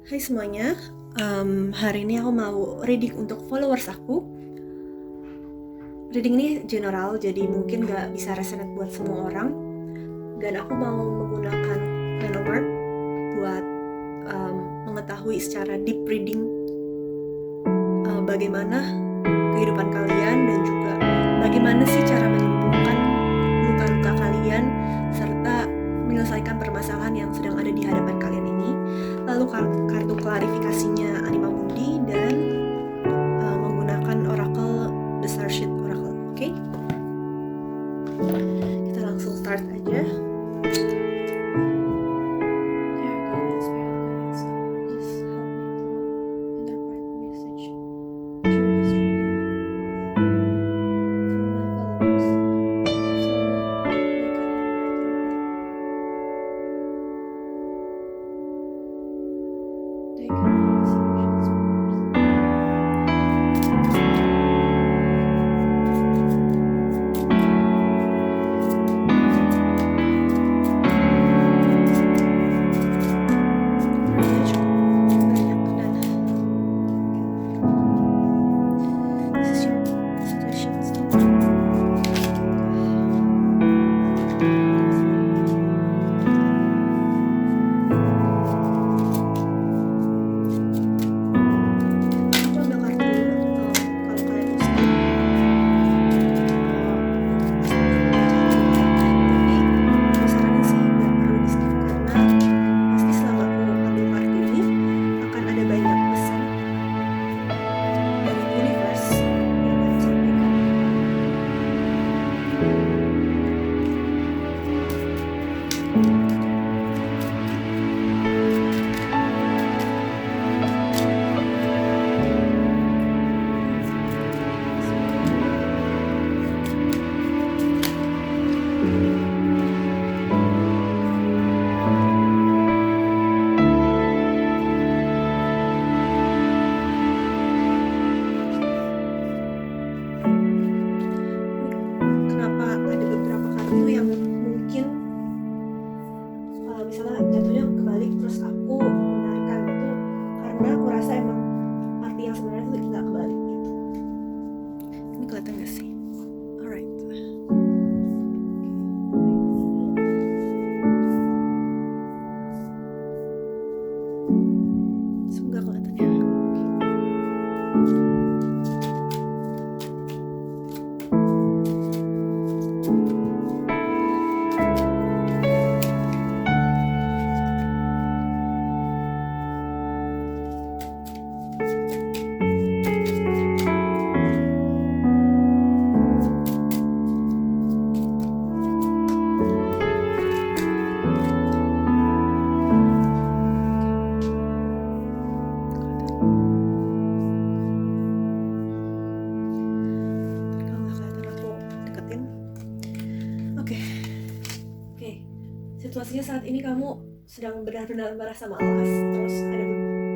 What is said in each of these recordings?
Hai semuanya, hari ini aku mau reading untuk followers aku. Reading ini general, jadi mungkin gak bisa resonate buat semua orang. Dan aku mau menggunakan Lenormand buat mengetahui secara deep reading bagaimana kehidupan kalian dan juga bagaimana sih cara menyembuhkan luka-luka kalian serta menyelesaikan permasalahan yang sedang ada di hadapan kalian ini. Lalu kartu klarifikasinya Anima Mundi dan menggunakan Oracle The Starship Oracle. Oke? Kita langsung start aja. Misalnya jatuhnya kebalik terus aku menarikan itu karena aku rasa emang arti yang sebenarnya itu nggak kebalik gitu. Ini kelihatan nggak sih? Alright. Semoga kelihatan ya. Situasinya saat ini kamu sedang benar-benar merasa malas, terus ada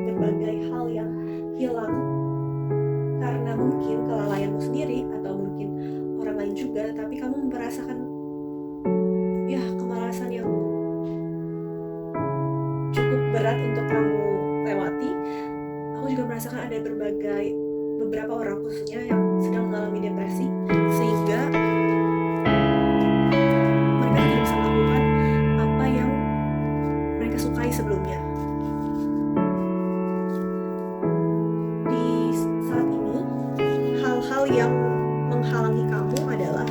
berbagai hal yang hilang karena mungkin kelalaianmu sendiri atau mungkin orang lain juga, tapi kamu merasakan ya kemalasan yang cukup berat untuk kamu lewati. Aku juga merasakan ada beberapa orang khususnya yang sedang mengalami depresi sehingga sebelumnya. Di saat ini, hal-hal yang menghalangi kamu adalah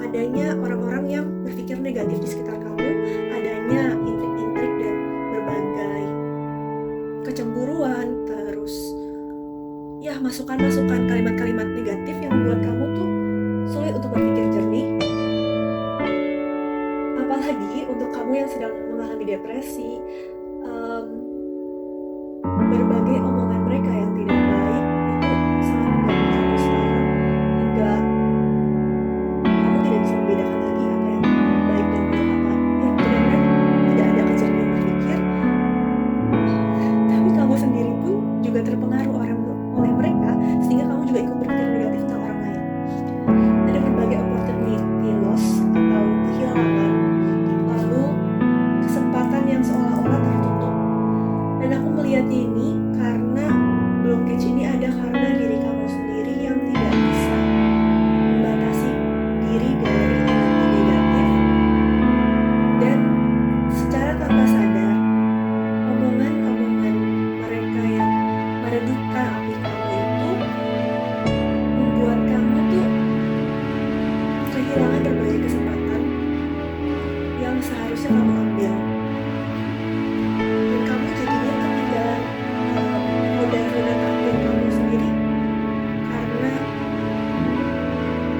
adanya orang-orang yang berpikir negatif di sekitar kamu, adanya intrik-intrik dan berbagai kecemburuan, terus ya masukan-masukan kalimat-kalimat negatif yang membuat kamu tuh sulit untuk berpikir jernih. Apalagi untuk kamu yang sedang mengalami depresi, berbagai omongan mereka yang tidak baik itu sangat mengganggu kamu sekarang hingga kamu tidak bisa membedakan lagi apa yang baik dan buruk, apa yang benar-benar tidak ada kejernihan berpikir. Tapi kamu sendiri pun juga terpengaruh oleh mereka sehingga kamu juga ikut berpikir negatif tentang orang lain. Ada berbagai opportunity loss atau kehilangan, lalu kesempatan yang seolah-olah tertutup seharusnya kamu ambil, dan kamu jadinya ketinggalan roda-roda takdir kamu sendiri, karena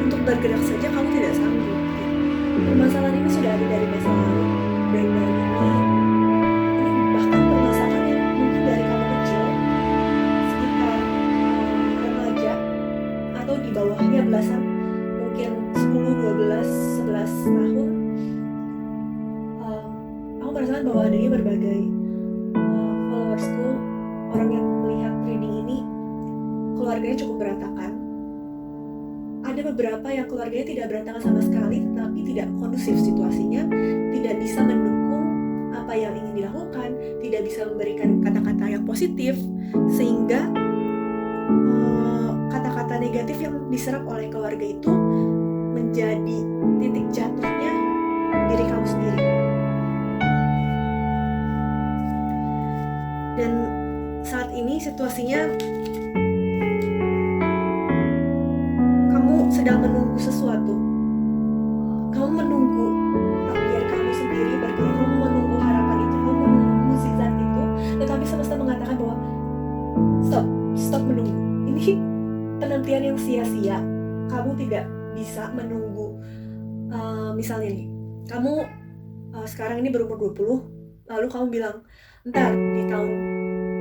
untuk bergerak saja kamu tidak sanggup. Permasalahan ini sudah ada dari masa lalu. Breakdown ini bahkan permasalahan yang mungkin dari kamu kecil, sekitar remaja atau di bawahnya belasan, mungkin 10, 12, 11 tahun. Aku merasakan bahwa adanya berbagai followersku, orang yang melihat reading ini keluarganya cukup berantakan. Ada beberapa yang keluarganya tidak berantakan sama sekali, tetapi tidak kondusif situasinya, tidak bisa mendukung apa yang ingin dilakukan, tidak bisa memberikan kata-kata yang positif, sehingga kata-kata negatif yang diserap oleh keluarga itu menjadi titik jatuhnya diri kamu sendiri. Dan saat ini situasinya kamu sedang menunggu sesuatu. Kamu menunggu takdir kamu sendiri bergerak, kamu menunggu harapan itu, kamu menunggu mukjizat itu, tetapi semesta mengatakan bahwa stop menunggu. Ini penantian yang sia-sia. Kamu tidak bisa menunggu. Misalnya nih, kamu sekarang ini berumur 20, lalu kamu bilang, ntar di tahun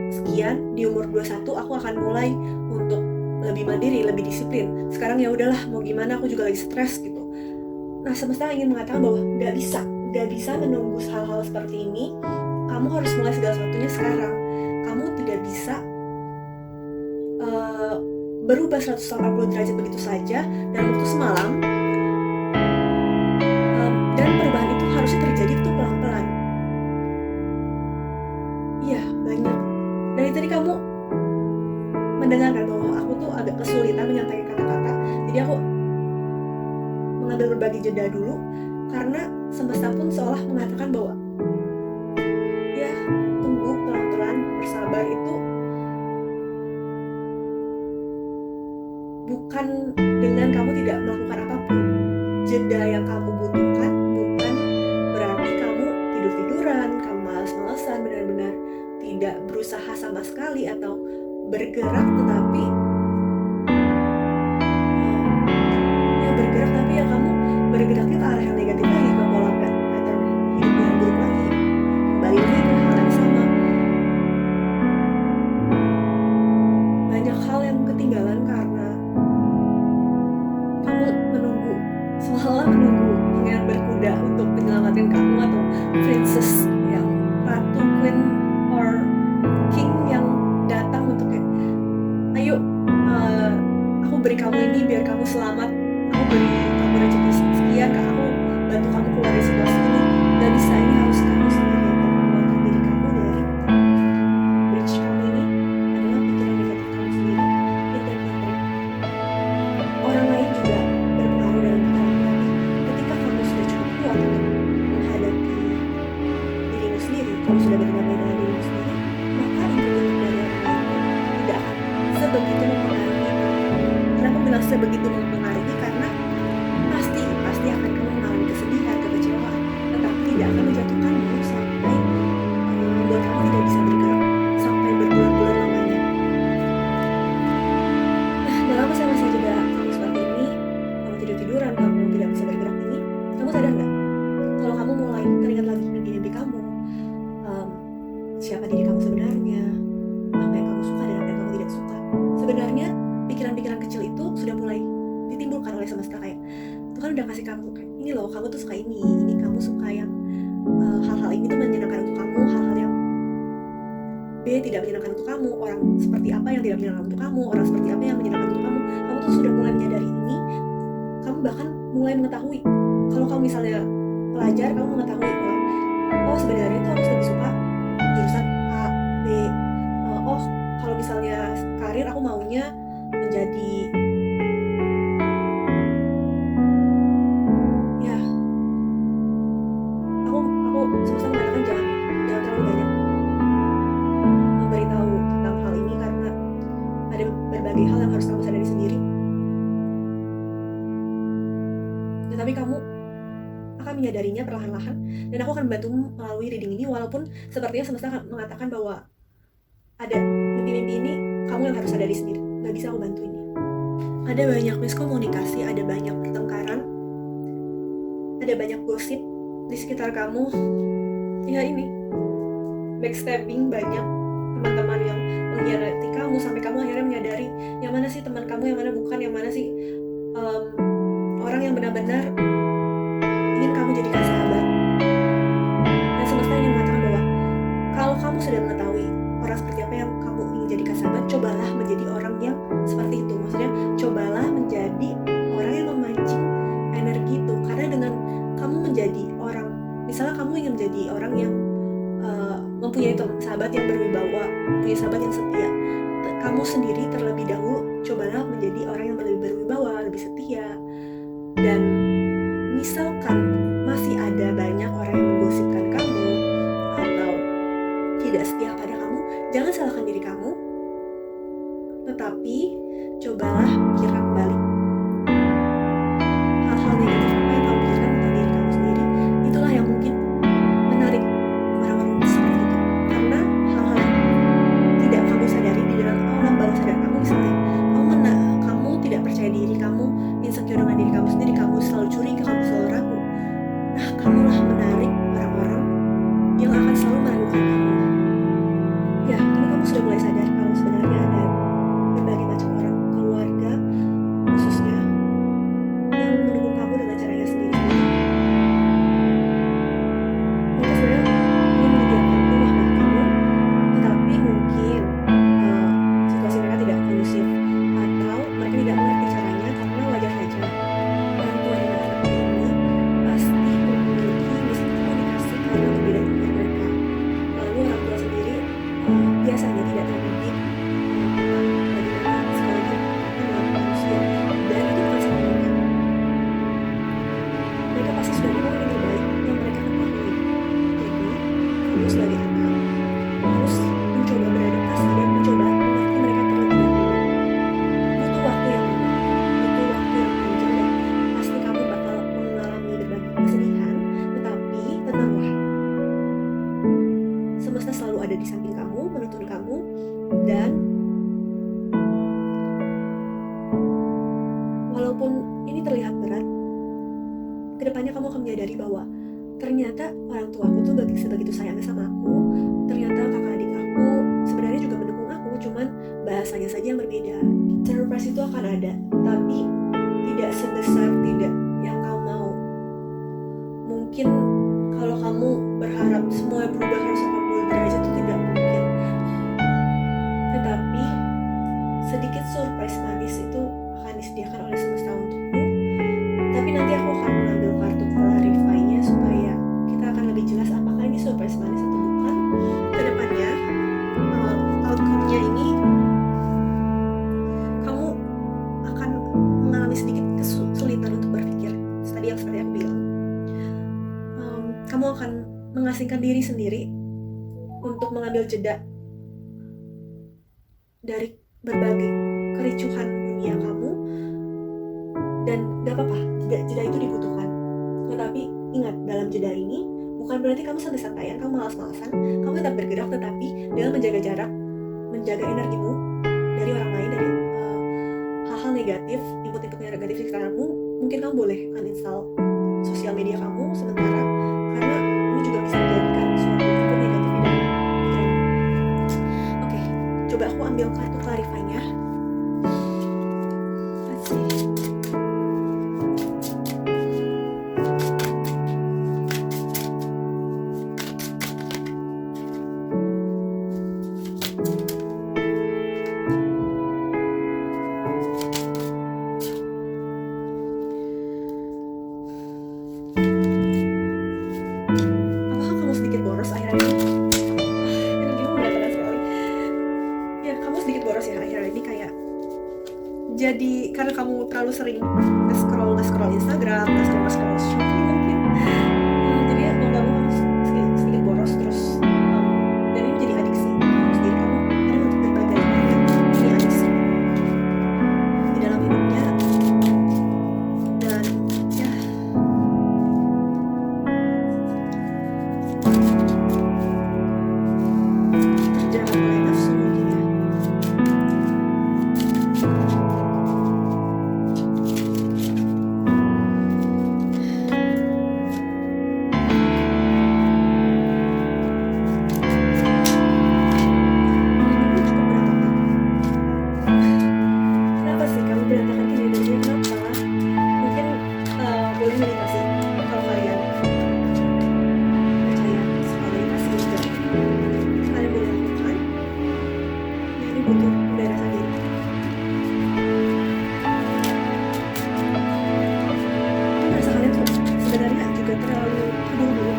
sekian, di umur 21 aku akan mulai untuk lebih mandiri, lebih disiplin. Sekarang ya udahlah, mau gimana, aku juga lagi stres gitu. Nah, semesta ingin mengatakan bahwa nggak bisa menunggu hal-hal seperti ini. Kamu harus mulai segala sesuatunya sekarang. Kamu tidak bisa berubah 180 derajat begitu saja dalam waktu semalam. Dan perubahan itu harusnya terjadi tuh pelan-pelan. Iya, banyak. Dari tadi kamu mendengarkan bahwa aku tuh agak kesulitan menyampaikan kata-kata, jadi aku mengambil berbagi jeda dulu, karena semesta pun seolah mengatakan bahwa ya, tunggu, pelan-pelan, bersabar. Itu bukan dengan kamu tidak melakukan apapun. Jeda yang kamu butuhkan bukan berarti kamu tidur-tiduran, kamu malas-malasan, benar-benar tidak berusaha sama sekali atau bergerak, tetapi bergerak tapi ya kamu bergeraknya ke arah yang negatif lagi, ke pola pattern hidup yang buruk lagi, kembali lagi ke hal yang sama. Banyak hal yang ketinggalan karena kamu menunggu, seolah menunggu pangeran berkuda untuk menyelamatkan kamu, atau princess yang ratu, queen or king yang datang untuk kayak, ayo aku beri kamu ini biar kamu selamat, aku beri kamu rezeki sekian, aku bantu kamu keluar dari situasi ini. Gak bisa, ini harus kamu sendiri yang mengeluarkan diri kamu dari bridge kamu ini adalah pikiran negatif kamu sendiri. Orang lain juga berpengaruh dalam pikiran kamu. Ketika kamu sudah cukup kuat untuk menghadapi dirimu sendiri, kamu sudah berdamai dengan dirimu sendiri, maka input dari orang lain tidak akan sebegitu mempengaruhi. Kenapa bilang sebegitu mempengaruhi? Karena pasti akan kamu mengalami kesedihan, kekecewaan, tetapi tidak akan menjatuhkanmu sampai membuat kamu tidak bisa bergerak sampai berbulan-bulan lamanya. Nah, dalam masa-masa jeda kamu seperti ini, kamu tidur-tiduran, kamu tidak bisa bergerak ini, kamu sadar nggak kalau kamu mulai teringat lagi mimpi-mimpi kamu, siapa diri kamu sebenarnya, apa yang kamu suka dan apa yang kamu tidak suka. Sebenarnya pikiran-pikiran kecil itu sudah mulai ditimbulkan oleh semesta, kayak Tuhan udah kasih kamu kayak, ini loh, kamu tuh suka ini kamu suka yang hal-hal ini tuh menyenangkan untuk kamu, hal-hal yang B tidak menyenangkan untuk kamu, orang seperti apa yang tidak menyenangkan untuk kamu, orang seperti apa yang menyenangkan untuk kamu. Kamu tuh sudah mulai menyadari ini. Kamu bahkan mulai mengetahui, kalau kamu misalnya pelajar, kamu mengetahui bahwa oh sebenarnya tuh aku lebih suka jurusan A, B, oh kalau misalnya karir aku maunya menjadi ya, aku semesta mengatakan jangan terlalu banyak memberitahu tentang hal ini, karena ada berbagai hal yang harus kamu sadari sendiri. Tetapi kamu akan menyadarinya perlahan-lahan, dan aku akan membantumu melalui reading ini, walaupun sepertinya semesta akan mengatakan bahwa ada mimpi-mimpi ini kamu yang harus sadari sendiri, gak bisa aku bantu ini. Ada banyak miskomunikasi, ada banyak pertengkaran, ada banyak gosip di sekitar kamu. Ya ini, backstabbing, banyak teman-teman yang mengkhianati kamu sampai kamu akhirnya menyadari yang mana sih teman kamu, yang mana bukan, yang mana sih orang yang benar-benar ingin kamu jadikan sahabat. Dan semesta ingin mengatakan bahwa kalau kamu sudah mengetahui orang seperti apa yang kamu ingin jadikan sahabat, cobalah menjadi orang yang seperti itu. Maksudnya cobalah menjadi orang yang memancing energi itu. Karena dengan kamu menjadi orang, misalnya kamu ingin menjadi orang yang mempunyai sahabat yang berwibawa, mempunyai sahabat yang setia, kamu sendiri terlebih dahulu cobalah menjadi orang yang lebih berwibawa, lebih setia. Dan misalkan masih ada banyak orang yang menggosipkan kamu atau tidak setia pada kamu, jangan salahkan diri kamu, tetapi cobalah pikirkan kembali hal-hal negatif apa yang kamu pikirkan tentang diri kamu sendiri. Itulah yang mungkin menarik orang-orang seperti itu, karena hal-hal yang tidak kamu sadari di dalam alam bawah sadar kamu, misalnya kamu tidak percaya diri, kamu insecure dengan diri kamu sendiri, kamu selalu curiga, kamu selalu ragu. Nah, kamulah menarik orang-orang yang akan selalu meragukan kamu. Ya, kini kamu sudah mulai sadar kalau sebenarnya ada berbagai macam orang, keluarga khususnya, yang mendukung kamu dengan caranya sendiri. Mereka sebenarnya ingin menyediakan rumah bagi kamu, tetapi mungkin situasi mereka tidak kondusif, atau mereka tidak mengerti caranya, karena wajar saja orang tua dengan anaknya ini pasti memiliki miskomunikasi karena berbeda dengan mereka. Lalu orang tua sendiri biasanya tidak terdidik tentang bagaimana psikologi dalam manusia, dan itu bukan salah mereka. Mereka pasti sudah melakukan yang terbaik yang mereka ketahui. Jadi kamu sebagai anak harus mencoba beradaptasi dan mencoba mengerti mereka terlebih dahulu. Butuh waktu yang lama, butuh waktu yang panjang, dan pasti kamu bakal mengalami berbagai kesedihan, tetapi tenanglah, semesta selalu ada di samping kamu, menuntun kamu. Dan walaupun ini terlihat berat, kedepannya kamu akan menyadari bahwa ternyata orang tuaku tuh sebegitu sayangnya sama aku. Ternyata kakak adik aku sebenarnya juga mendukung aku, cuman bahasanya saja yang berbeda. Surprise itu akan ada, tapi tidak sebesar tidak yang kamu mau. Mungkin kalau kamu berharap semua berubah 180 derajat itu tidak mungkin, tetapi sedikit surprise manis itu akan disediakan oleh semesta untukmu. Tapi nanti aku akan mengambil kartu clarify-nya supaya kita akan lebih jelas apakah ini surprise manis atau bukan. Kedepannya outcome-nya ini kamu akan mengalami sedikit kesulitan untuk berpikir. Tadi yang seperti aku bilang, kamu akan mengasingkan diri sendiri untuk mengambil jeda dari berbagai kericuhan dunia kamu. Dan gak apa-apa, jeda itu dibutuhkan. Tetapi ingat, dalam jeda ini bukan berarti kamu santai-santaian, kamu malas-malasan. Kamu tetap bergerak, tetapi dengan menjaga jarak, menjaga energimu dari orang lain, dari hal-hal negatif, input-input negatif di sekitarmu. Mungkin kamu boleh uninstall sosial media kamu sementara, karena ini juga bisa menjadikan suatu input negatif di dalam pikiranmu. Oke, coba aku ambil kartu clarify-nya. Let's see. Apakah kamu sedikit boros akhir-akhir ini? Energimu berantakan sekali. Ya, kamu sedikit boros ya akhir-akhir ini, kayak jadi karena kamu terlalu sering nge-scroll Instagram, nge-scroll Shopee mungkin. Jadi ya mau gak mau harus sedikit boros terus. Dan ini menjadi adiksi kamu sendiri. Kamu ada untuk berbagai hal yang ini adiksi di dalam hidupnya. Dan ya, terburu-buru,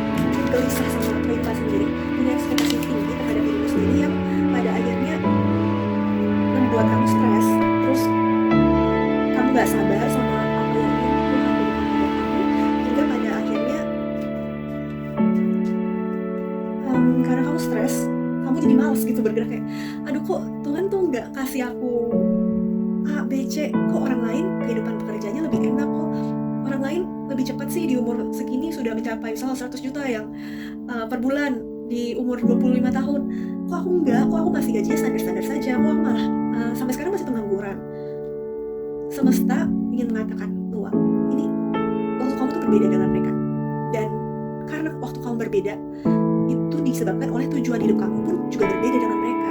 gelisah sama kehidupan sendiri, punya ekspektasi tinggi terhadap dirimu sendiri yang pada akhirnya membuat kamu stres. Terus kamu gak sabar sama apa yang ingin Tuhan berikan pada kamu, hingga pada akhirnya karena kamu stres, kamu jadi malas gitu bergerak, kayak aduh kok Tuhan tuh gak kasih aku A, B, C, kok orang lain kehidupan pekerjaannya lebih enak, kok orang lain lebih cepat sih di umur segini sudah mencapai misalnya 100 juta yang per bulan di umur 25 tahun, kok aku enggak, kok aku masih gajinya standar-standar saja, kok aku malah sampai sekarang masih pengangguran. Semesta ingin mengatakan bahwa ini waktu kamu tuh berbeda dengan mereka, dan karena waktu kamu berbeda itu disebabkan oleh tujuan hidup kamu pun juga berbeda dengan mereka,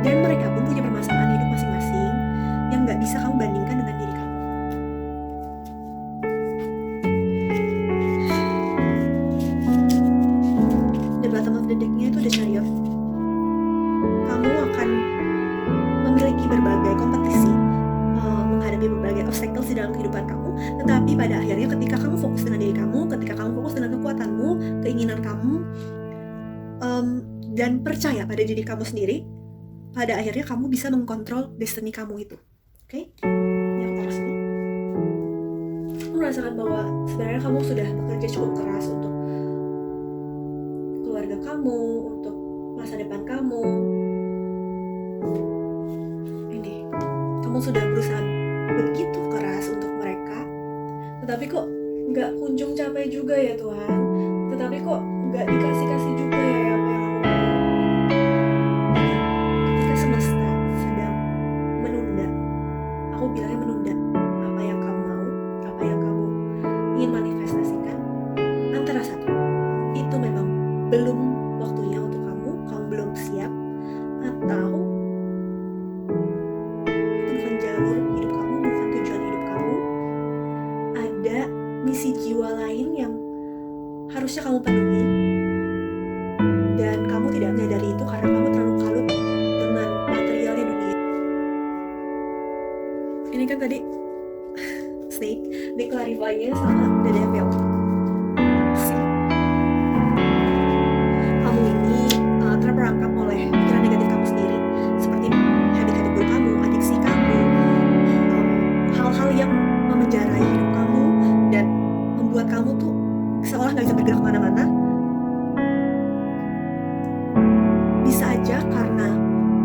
dan mereka pun punya permasalahan hidup masing-masing yang gak bisa kamu bandingkan dengan diri kamu. The bottom of the deck-nya itu ada Chariot. Kamu akan memiliki berbagai kompetisi, menghadapi berbagai obstacles di dalam kehidupan kamu, tetapi pada akhirnya ketika kamu fokus dengan diri kamu, ketika kamu fokus dengan kekuatanmu, keinginan kamu, dan percaya pada diri kamu sendiri, pada akhirnya kamu bisa mengkontrol destiny kamu itu. Oke? Yang taruh sini. Kamu merasakan bahwa sebenarnya kamu sudah bekerja cukup keras untuk keluarga kamu, untuk masa depan kamu. Ini, kamu sudah berusaha begitu keras untuk mereka, tetapi kok nggak kunjung capai juga ya Tuhan. Tetapi kok nggak dikasih juga ya apa yang aku mau. Ketika semesta sedang menunda, aku bilangnya menunda apa yang kamu mau, apa yang kamu ingin manifestasikan, antara satu, itu memang belum waktunya untuk kamu belum siap, atau itu bukan jalur hidup kamu, bukan tujuan hidup kamu. Ada misi jiwa lain yang harusnya kamu penuhi, dan kamu tidak menyadari itu karena kamu terlalu kalut dengan materialnya dunia. Ini kan tadi Snake di-clarify-nya sama The Devil. Kamu ini terperangkap oleh pikiran negatif kamu sendiri, seperti habit-habit buruk kamu, adiksi kamu, hal-hal yang memenjarahi hidup kamu dan membuat kamu tuh seolah gak bisa bergerak kemana-mana. Bisa aja karena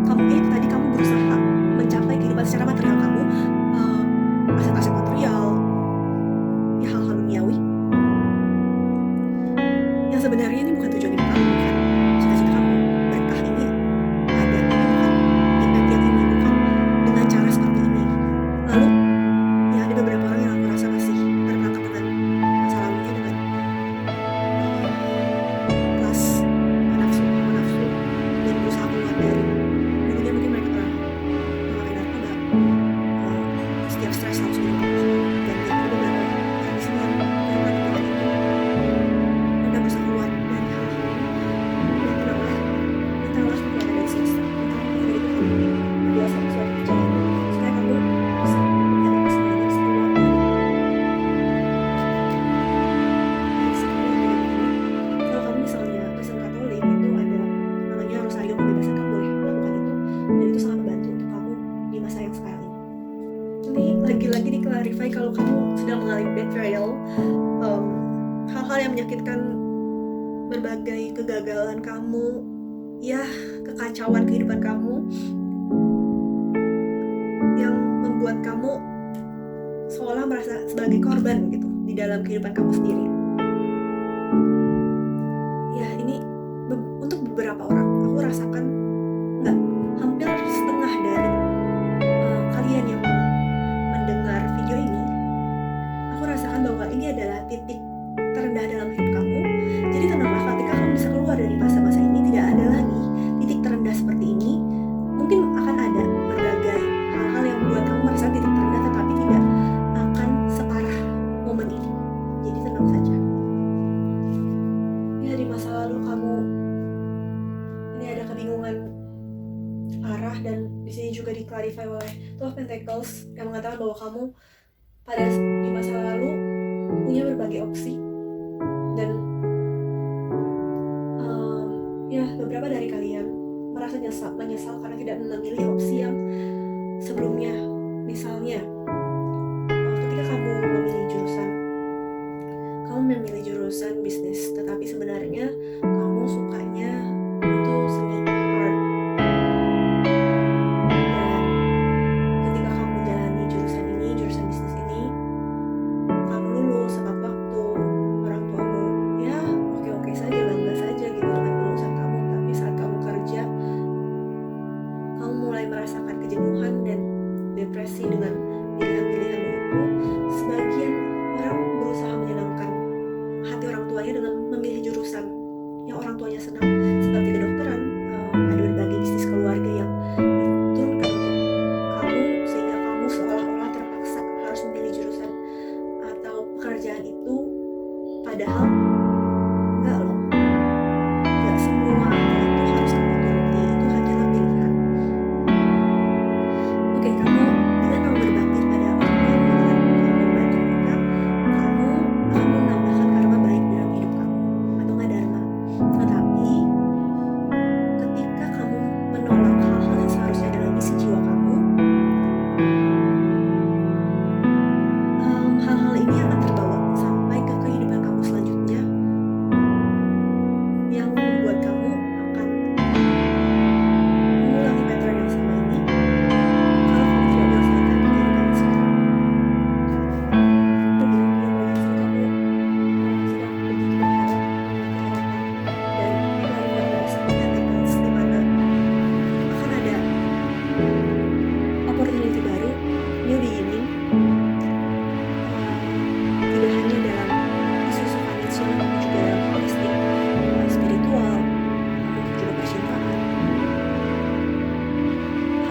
kamu tadi kamu berusaha mencapai kehidupan secara material kamu, aset-aset material, ya hal-hal duniawi, yang sebenarnya ini bukan tujuan hidup kamu, bukan cita-cita kamu. Berkah ini ada, tapi bukan impact yang ini, bukan dengan cara seperti ini. Lalu ya ada beberapa orang yang aku rasa masih terperangkap dengan masa lalunya, dengan kelas nafsu dan berusaha keluar dari dulunya. Mungkin mereka pernah memakai narkoba, setiap stres harus minum alkohol, dan ada beberapa yang di sini yang terlibat dengan itu. Mereka berusaha keluar dari hal-hal ini, dan tenanglah, mintalah kepada dari semesta, mintalah kepada itu kamu berdoa sama suatu kejadian supaya kamu bisa menghadapi semuanya, bisa keluar dari sikap yang negatif ini. Kalau kamu misalnya Kristen Katolik, itu ada namanya Rosario Pembebasan, kamu boleh melakukan itu, dan itu sangat membantu untuk kamu di masa yang sekarang ini. Ini lagi-lagi di-clarify kalau kamu sedang mengalami betrayal, hal-hal yang menyakitkan, berbagai kegagalan kamu, ya kekacauan kehidupan kamu yang membuat kamu seolah merasa sebagai korban gitu di dalam kehidupan kamu sendiri. Ya ini untuk beberapa orang, aku rasakan hampir setengah dari kalian yang mendengar video ini, aku rasakan bahwa ini adalah titik terendah dalam hidup kamu. Jadi tenanglah, ketika kamu bisa keluar dari masa-masa ini, tidak ada lagi titik terendah seperti ini. Mungkin akan ada berbagai hal-hal yang membuat kamu merasa titik terendah, tetapi tidak akan separah momen ini. Jadi tenang saja. Ya di masa lalu kamu ini ada kebingungan arah, dan di sini juga di-clarify oleh Two of Pentacles yang mengatakan bahwa kamu pada di masa lalu punya berbagai opsi, dan menyesal karena tidak memilih opsi yang sebelumnya. Misalnya, ketika kamu memilih jurusan bisnis, tetapi sebenarnya kamu sukanya itu seni art, dan ketika kamu jalani jurusan bisnis ini, kamu lulus tepat waktu, orang tuamu ya oke saja, bangga saja gitu dengan lulusan kamu. Tapi saat kamu kerja, kamu mulai merasakan kejenuhan dan depresi dengan pilihan-pilihanmu itu. Sebagian orang berusaha menyenangkan hati orang tuanya dengan memilih jurusan yang orang tuanya senang, seperti kedokteran. Ada berbagai bisnis keluarga yang diturunkan untuk kamu, sehingga kamu seolah-olah terpaksa harus memilih jurusan atau pekerjaan itu. Padahal enggak loh, enggak semua itu harus kamu turuti, itu hanyalah pilihan. Oke, dengan kamu berbakti pada orang tuamu, dengan kamu membantu mereka, kamu akan menambahkan karma baik dalam hidup kamu, atau nggak dharma. Tetapi ketika kamu menolak hal-hal yang seharusnya adalah misi jiwa kamu, hal-hal ini akan terbawa sampai ke kehidupan kamu selanjutnya, yang membuat kamu akan mengulangi pattern yang sama ini kalau kamu tidak menyelesaikan kehidupan sekarang. Aku bilang dia banyak sih kamu sedang begitu berharap dan dari sebuah teknis di mana akan ada opportunity baru, new beginning. Tidak hanya dalam isu-isu financial, tapi juga dalam holistik, spiritual, mungkin juga percintaan.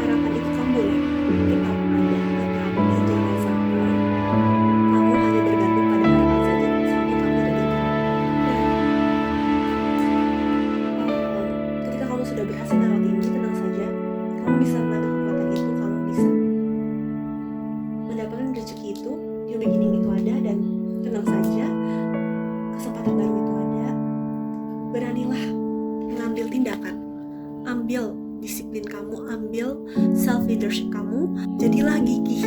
Harapan itu kamu boleh tetap ada, tetapi jangan sampai kamu hanya bergantung pada harapan saja sampai kamu tidak bergerak. Ketika kamu sudah berhasil melewati ini, tenang saja, kamu bisa mengambil kekuatan itu, kamu bisa mendapatkan rezeki itu, new beginning itu ada, dan tenang saja, kesempatan baru itu ada. Beranilah mengambil tindakan, ambil disiplin kamu, ambil self leadership kamu, jadilah gigih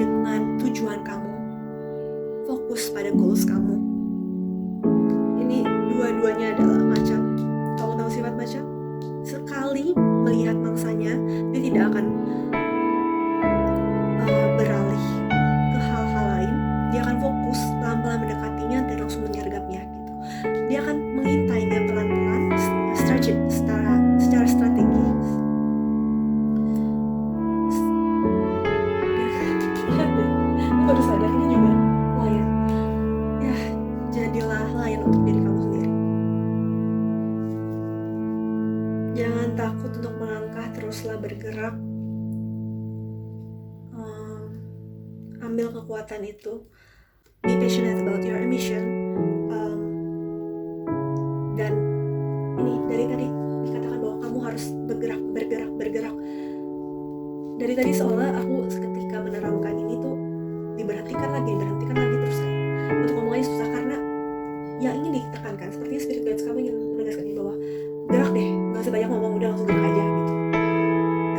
dengan tujuan kamu, fokus pada goals kamu. Ini dua-duanya adalah macan. Kamu tahu sifat macan? Sekali melihat mangsanya, dia tidak akan beralih ke hal-hal lain. Dia akan fokus, pelan-pelan mendekatinya dan langsung menyergapnya gitu. Dia akan mengintainya pelan-pelan, secara strategis. Lihat deh, lu baru sadar ini juga lion. Ya, jadilah lion untuk diri kamu sendiri. Jangan takut untuk melangkah, teruslah bergerak. Ambil kekuatan itu, be passionate about your mission. Dan ini dari tadi dikatakan bahwa kamu harus bergerak. Dari tadi seolah aku ketika menerangkan ini tuh diberhentikan lagi terus kan. Untuk ngomongnya susah karena yang ingin ditekankan, sepertinya spirit guides kamu ingin menegaskan ini bahwa gerak deh, nggak usah banyak ngomong, udah langsung gerak aja gitu.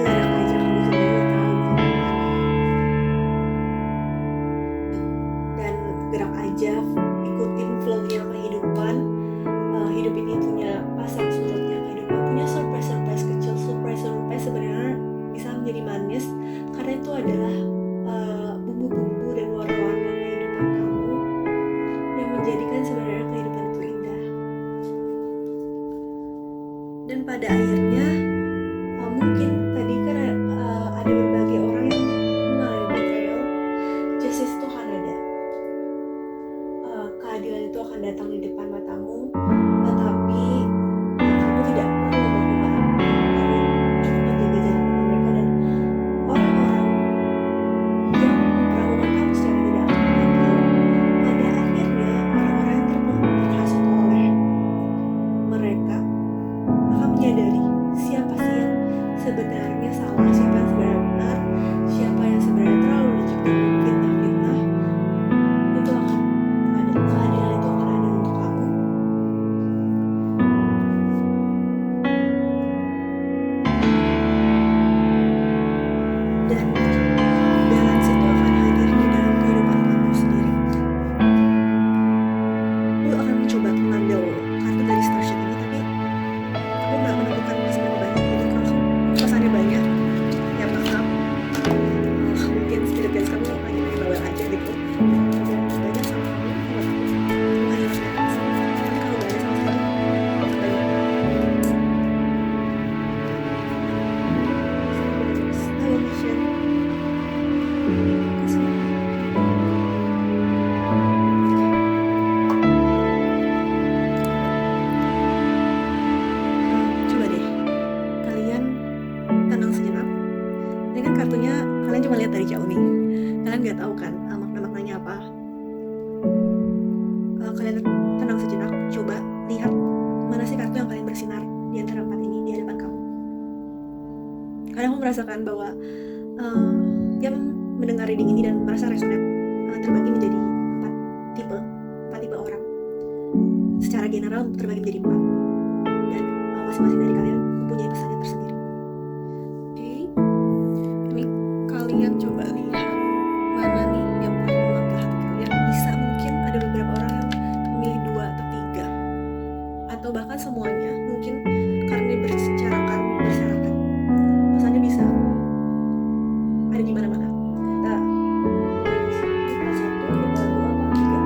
Gerak aja, kamu sebenarnya tahu kamu kemana. Dan gerak aja, ikutin flow-nya kehidupan. Hidup ini punya pasang surutnya kehidupan, punya surprise kecil, surprise sebenarnya bisa menjadi manis karena itu adalah bumbu-bumbu dan warna-warna kehidupan kamu yang menjadikan sebenarnya kehidupan itu indah. Dan pada akhirnya mungkin tadi kan ada berbagai orang yang mengalami betrayal, justice itu akan ada, keadilan itu akan datang di depan matamu, tetapi kamu tidak perlu melakukan apa-apa. Kamu cukup menjaga jarak dengan mereka, dan orang-orang yang memperlakukan kamu secara tidak adil, pada akhirnya orang-orang yang terhasut oleh mereka akan menyadari lihat dari jauh nih. Kalian nggak tahu kan makna-maknanya apa. Kalian tenang sejenak, coba lihat mana sih kartu yang paling bersinar di antara 4 ini di hadapan kamu. Kadang aku merasakan bahwa yang mendengar reading ini dan merasa resonate terbagi menjadi 4 tipe orang. Secara general terbagi menjadi 4, dan masing-masing dari kalian mempunyai pesannya tersendiri. Oke, ini kalian coba lihat mana nih yang paling mengangkat hati kalian. Bisa mungkin ada beberapa orang yang memilih 2 atau 3, atau bahkan semuanya. Mungkin karena berserakan, pesannya bisa ada di mana-mana. Kita 1, kita 2, atau 3.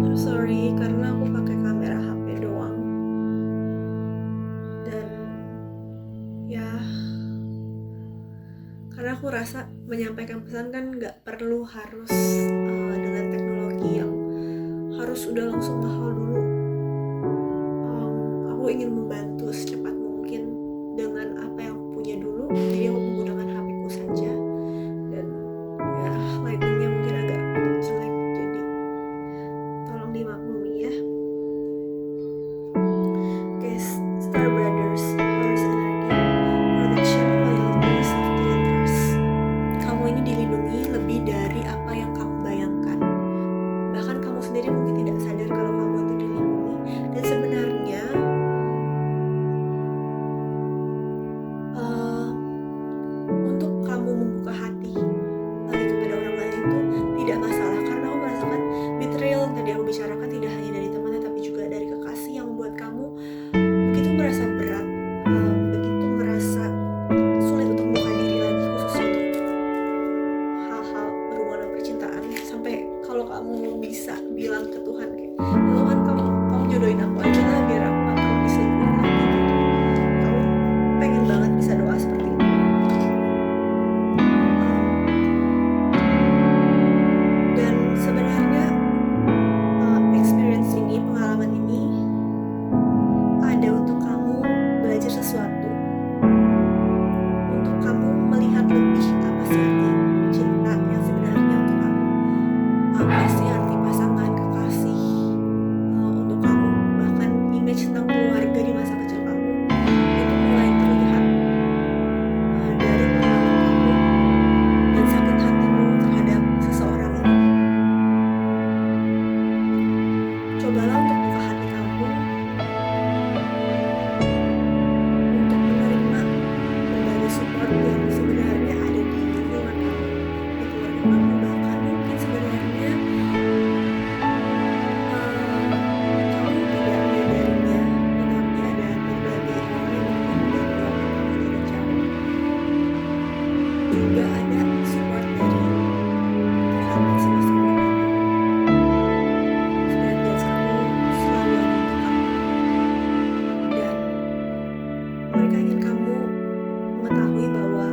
I'm sorry karena aku pakai kamera HP doang, dan ya karena aku rasa menyampaikan pesan kan nggak perlu harus dengan teknologi yang harus udah langsung mahal dulu. Aku ingin membantu secepat mungkin dengan apa yang aku punya dulu, jadi aku menggunakan HP-ku saja, dan ya lightingnya mungkin agak jelek, jadi tolong dimaklumi ya. Oke, Star Brothers, Horus Energy, Protection, Loyalty, Safety, and Trust. Kamu ini dilindungi lebih dari apa yang kamu bayangkan. Bahkan kamu sendiri mungkin tidak sadar kalau kamu itu dilindungi. Dan sebenarnya untuk kamu membuka hati lagi kepada orang lain itu tidak masalah, karena aku merasakan betrayal yang tadi aku bicarakan tidak hanya dari teman tapi juga dari kekasih yang membuat kamu begitu merasa berat, begitu merasa sulit untuk membuka diri lagi, khususnya untuk hal-hal berhubungan dengan percintaan. Sampai kalau kamu bisa bilang ke Tuhan kayak, Tuhan kamu jodohin aku aja lah biar aku gak perlu diselingkuhin lagi gitu. Kamu pengen banget bisa doa seperti itu. Dan sebenarnya experience ini, pengalaman ini ada untuk kamu belajar sesuatu, untuk kamu melihat lebih apa sih arti cinta yang sebenarnya untuk kamu, apa sih arti pasangan, kekasih untuk kamu, bahkan image tentang keluarga di masa kecil kamu itu mulai terlihat dari pengalaman kamu dan sakit hatimu terhadap seseorang ini. Cobalah untuk buka hati kamu untuk menerima berbagai support yang sebenarnya ada di lingkungan kamu, di keluarga kamu, bahkan mungkin sebenarnya kamu tidak menyadarinya, tetapi ada berbagai hal yang membuat kamu dari jauh. Juga ada support dari Tuhan masing-masing dari kamu. Sebenarnya kamu selalu ada untuk kamu, dan mereka ingin kamu mengetahui bahwa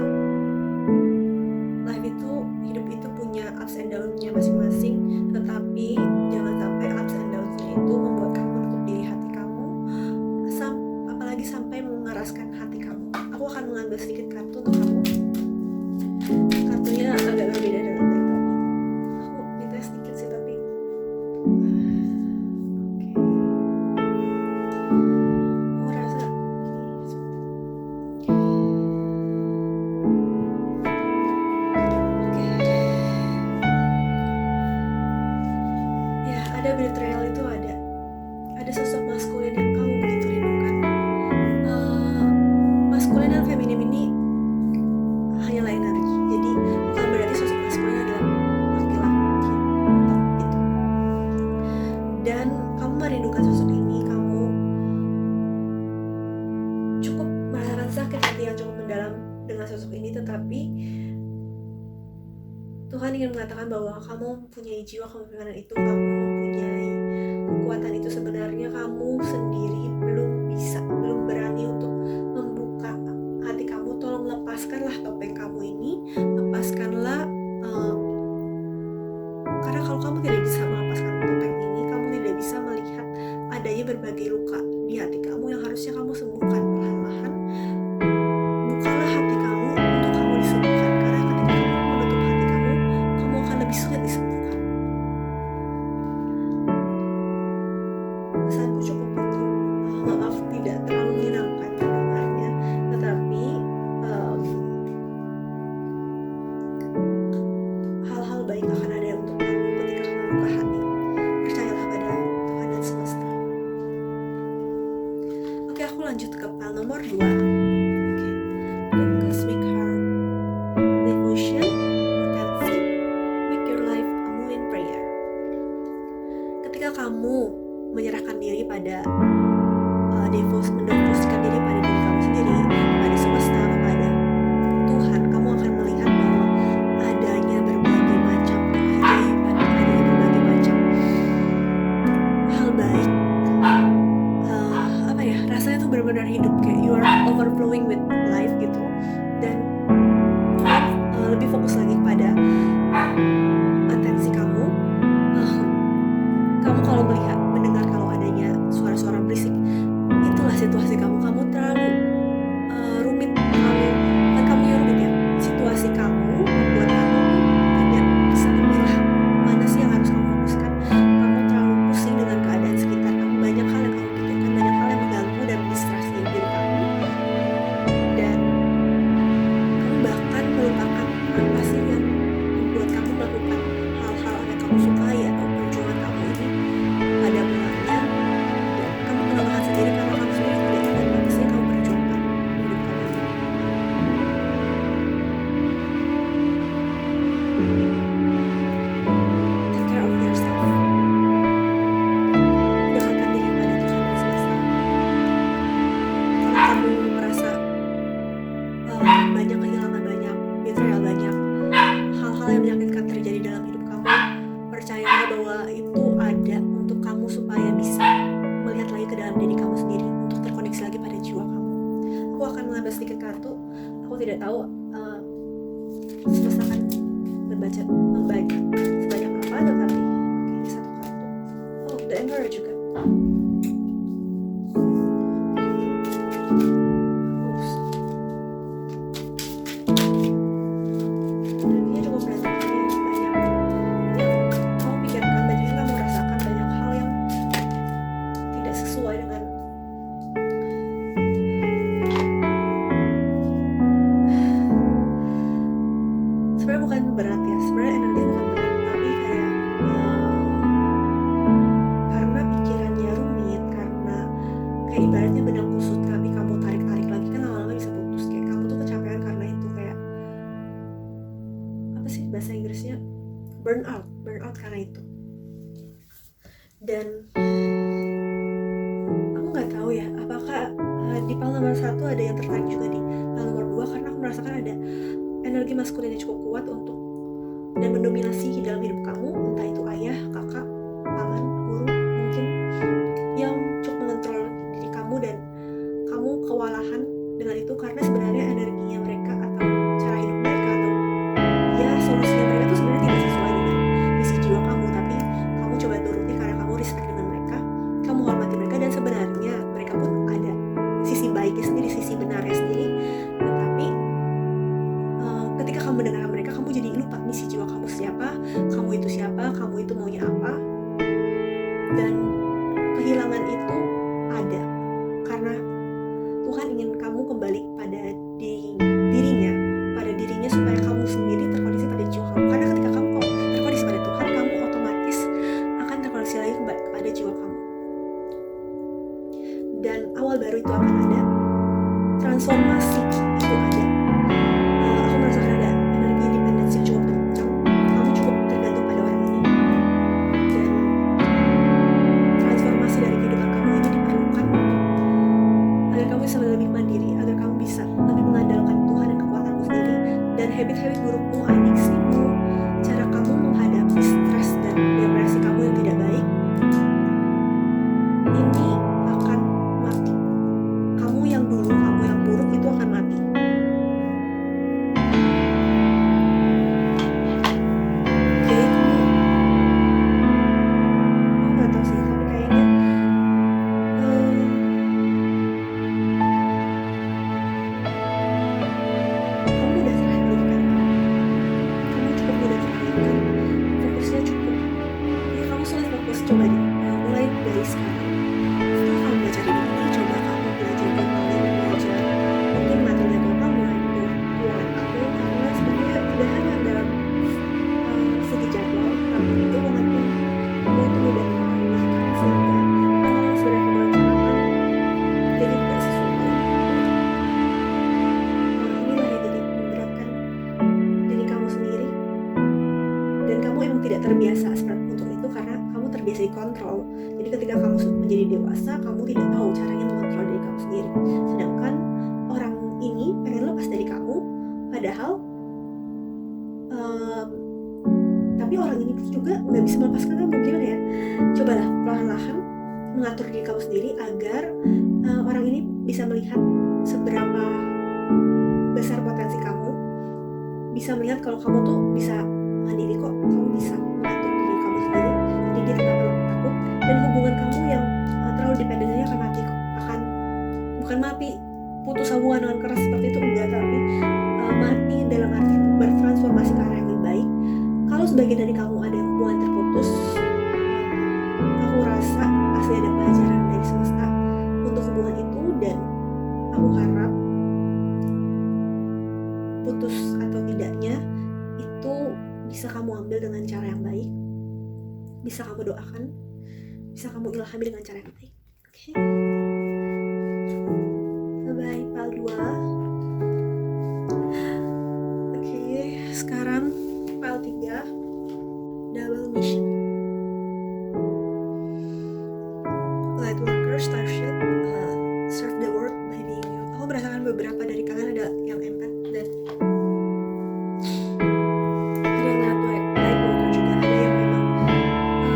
hidup itu punya ups and down-nya masing-masing, tetapi jangan sampai ups and down-nya itu membuat kamu menutup diri hati kamu, apalagi sampai mengeraskan hati kamu. Aku akan mengambil sedikit kartu untuk kamu. Kartunya agak berbeda dengan dari tadi. Aku dites sedikit sih tapi oke. Aku rasa oke. Ya, ada betrayal itu ada sosok maskulin yang kamu begitu rindukan. Maskulin dan feminim ini hanyalah energi, jadi bukan berarti sosok maskulin adalah laki-laki itu. Dan kamu merindukan sosok ini, kamu cukup merasakan sakit hati yang cukup mendalam dengan sosok ini, tetapi Tuhan ingin mengatakan bahwa kamu mempunyai jiwa kepemimpinan itu, kamu mempunyai kekuatan itu. Sebenarnya kamu sendiri belum berani untuk membuka hati kamu. Tolong lepaskanlah topeng kamu ini, lepaskanlah karena kalau kamu tidak bisa melepaskan topeng ini, kamu tidak bisa melihat adanya berbagai luka di hati kamu yang harusnya kamu sembuhkan perlahan-lahan. ketika kamu menyerahkan diri pada mendefosikan diri pada diri kamu sendiri, pada semesta, kepada Tuhan, kamu akan melihat bahwa adanya berbagai macam keajaiban, adanya berbagai macam hal baik. Rasanya tuh benar-benar hidup, kayak you are overflowing with life gitu. Dan lebih fokus lagi pada atensi kamu. Kamu kalau mendengar kalau adanya suara-suara berisik, itulah situasi kamu terlalu rumit. Kamu yang rumit ya, situasi kamu membuat kamu tidak bisa memilah mana sih yang harus kamu fokuskan. Kamu terlalu pusing dengan keadaan sekitar kamu, banyak hal yang kamu pikirkan, banyak hal yang mengganggu dan distraksi diri kamu, dan kamu bahkan melupakan apa sih yang membuat kamu melakukan hal-hal yang kamu sukai atau perjuangan kamu ini pada mulanya. Dan kamu kelelahan sendiri karena kamu sendiri tidak tahu apa sih yang kamu perjuangkan di hidup kamu ini. Take care of yourself. Dekatkan diri pada Tuhan dan semesta. Kalau kamu merasa banyak kehilangan, banyak betrayal, banyak hal-hal yang menyakitkan terjadi dalam hidup kamu, percayalah bahwa itu ada untuk kamu supaya bisa melihat lagi ke dalam diri kamu sendiri, untuk terkoneksi lagi pada jiwa kamu. Aku akan mengambil sedikit kartu. Aku tidak tahu semesta akan membaca sebanyak apa, tetapi ini satu kartu. Oh, The Emperor juga. Ini cukup berantakan ya, banyak yang kamu pikirkan, banyak yang kamu rasakan, banyak hal yang tidak sesuai dengan sebenarnya bukan berat ya, sebenarnya energi bukan berat, tapi kayak karena pikirannya rumit, karena kayak ibaratnya benang kusut, tapi kamu tarik-tarik lagi kan lama-lama bisa putus. Kayak kamu tuh kecapean karena itu, kayak apa sih bahasa Inggrisnya, burnout karena itu. Dan aku nggak tahu ya apakah di pal nomor 1 ada yang tertarik juga di pal nomor 2, karena aku merasakan ada energi maskulin yang cukup kuat untuk dan mendominasi dalam hidup kamu, entah itu ayah, kakak, paman, guru mungkin, yang cukup mengontrol diri kamu, dan kamu kewalahan dengan itu karena sebenarnya energinya mereka atau cara hidup mereka atau ya solusinya mereka tuh sebenarnya tidak sesuai dengan misi jiwa kamu, tapi kamu coba turuti karena kamu respect dengan mereka, kamu hormati mereka, dan sebenarnya mereka pun ada sisi baiknya sendiri, sisi benarnya sendiri. Tetapi ketika kamu mendengarkan mereka, kamu jadi lupa misi jiwa kamu siapa, kamu itu siapa, kamu itu maunya apa. Dan kehilangan itu ada karena Tuhan ingin kamu kembali pada dirinya supaya kamu sendiri terkoneksi pada jiwa kamu. Karena ketika kamu terkoneksi pada Tuhan, kamu otomatis akan terkoneksi lagi kepada jiwa kamu, dan awal baru itu akan ada, transformasi itu ada. Aku merasakan ada energi independensi yang cukup kencang, kamu cukup tergantung pada orang ini, dan transformasi dari kehidupan kamu ini diperlukan agar kamu bisa lebih mandiri, agar kamu bisa lebih mengandalkan Tuhan dan kekuatanmu sendiri. Dan habit-habit burukmu, adiksimu, cara kamu menghadapi stres dan depresi kamu yang tidak baik, ini akan mati. Kamu yang buruk itu akan mati. Oke, aku nggak tahu sih, tapi kayaknya kamu udah teralihkan. Kamu cukup mudah teralihkan. Fokusnya cukup. Ya kamu sulit fokus, coba deh. Mulai dari sekarang. Setelah kamu belajar ini, coba kamu belajar belajar mungkin materi yang kamu buat aku, karena sebenarnya tidak hanya dalam segi jadwal, tapi itu mengenai kamu itu mudah teralihkan, sehingga sebenarnya kamu rencanakan jadi tidak sesuai. Inilah yang jadi memberatkan diri kamu sendiri, dan kamu emang tidak terbiasa seperti untuk itu karena kamu terbiasa dikontrol. Jadi ketika kamu menjadi dewasa, kamu tidak tahu caranya mengontrol diri kamu sendiri. Sedangkan orang ini pengen lepas dari kamu, padahal tapi orang ini juga nggak bisa melepaskan kamu. Gimana ya? Cobalah perlahan-lahan mengatur diri kamu sendiri agar orang ini bisa melihat seberapa besar potensi kamu, bisa melihat kalau kamu tuh bisa mandiri kok, kamu bisa mengatur diri kamu sendiri, jadi dia tidak perlu takut. Dan hubungan kamu yang terlalu dependensinya akan mati kok, bukan mati putus hubungan dengan keras seperti itu, enggak, tapi mati dalam arti bertransformasi ke arah yang lebih baik. Kalau sebagian dari kamu ada hubungan terputus, aku rasa pasti ada pelajaran dari semesta untuk hubungan itu, dan aku harap putus atau tidaknya itu bisa kamu ambil dengan cara yang baik, bisa kamu doakan, bisa kamu ilhami dengan cara yang baik. Oke? Bye-bye, Pal 2. Oke, sekarang Pal 3, double mission. Lightworker, Starship, serve the world by being you. Aku merasakan beberapa dari kalian ada yang empath dan ada yang lightworker juga, ada yang memang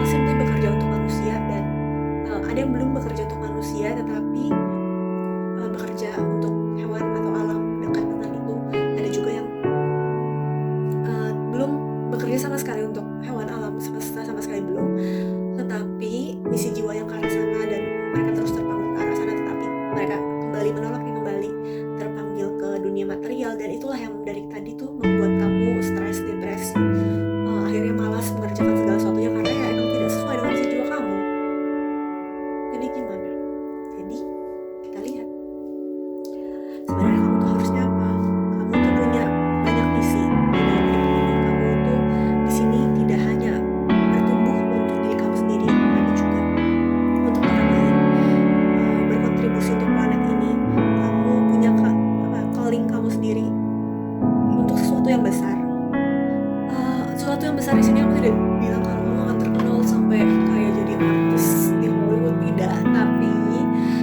simply bekerja untuk manusia, dan ada yang belum bekerja untuk manusia tetapi bekerja untuk hewan atau alam dekat dengan itu. Ada juga yang belum bekerja sama sekali untuk hewan, alam semesta sama sekali belum, tetapi misi jiwa yang ke arah sana, dan mereka terus terpanggil ke arah sana, tetapi mereka kembali menolak yang kembali terpanggil ke dunia material. Dan itulah yang dari tadi tuh membuat kamu stres, depresi, akhirnya malas mengerjakan segala sesuatunya karena ya emang tidak sesuai dengan misi jiwa kamu. Jadi gimana? Jadi kita lihat sebenarnya kamu tuh harusnya apa. Kamu tuh punya banyak misi di dalam hidup ini. Kamu tuh di sini tidak hanya bertumbuh untuk diri kamu sendiri, tapi juga untuk orang lain, berkontribusi untuk planet ini. Kamu punya calling kamu sendiri untuk sesuatu yang besar. Sesuatu yang besar di sini aku tidak bilang kalau kamu akan terkenal sampai kayak jadi artis di Hollywood, tidak, tapi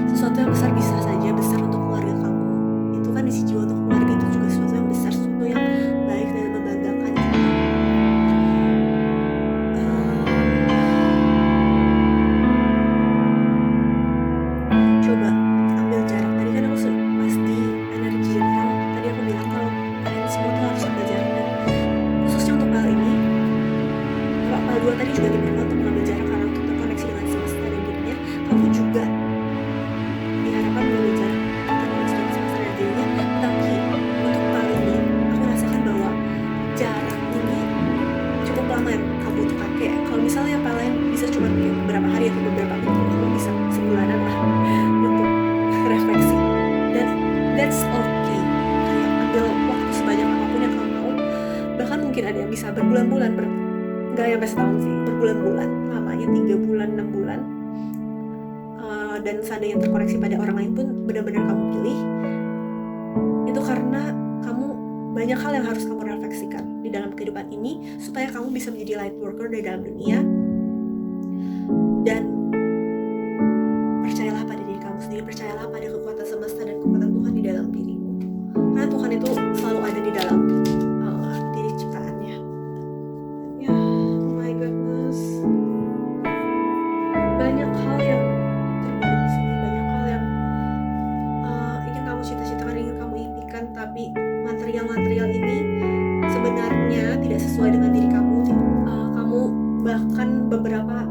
sesuatu yang besar bisa saja besar untuk keluarga kamu. Itu kan misi jiwa untuk keluarga, itu juga sesuatu yang besar, sesuatu yang baik dan membanggakan juga. Coba ambil jarak. Tadi kan aku pasti energi, jadi kan tadi aku bilang kalau kalian semua tuh harus ambil jarak, dan khususnya untuk hal ini Pal 2 tadi juga diminta untuk mengambil jarak karena untuk terkoneksi dengan semesta dan dirinya. Kamu juga diharapkan mengambil jarak terkoneksi dengan semesta dan dirinya. Tapi untuk Pal ini aku rasakan bahwa jarak ini cukup lama yang kamu butuhkan. Kayak kalau misalnya Pal lain bisa cuma kayak beberapa hari atau beberapa minggu, kamu bisa sebulanan lah untuk refleksi, dan that's okay. Kayak ambil waktu sebanyak apapun yang kamu mau, bahkan mungkin ada yang bisa berbulan-bulan, nggak sampai setahun sih, berbulan-bulan, lamanya 3 bulan, 6 bulan. Dan seandainya terkoneksi pada orang lain pun benar-benar kamu pilih itu, karena kamu banyak hal yang harus kamu refleksikan di dalam kehidupan ini supaya kamu bisa menjadi light worker di dalam dunia. Dan percayalah pada diri kamu sendiri, percayalah pada kekuatan semesta dan kekuatan Tuhan di dalam dirimu, karena Tuhan itu selalu ada di dalam diri ciptaannya. Ya, oh my goodness, banyak hal yang terbalik di sini, banyak hal yang ingin kamu cita-citakan, ingin kamu impikan, tapi material-material ini sebenarnya tidak sesuai dengan diri kamu. Kamu bahkan beberapa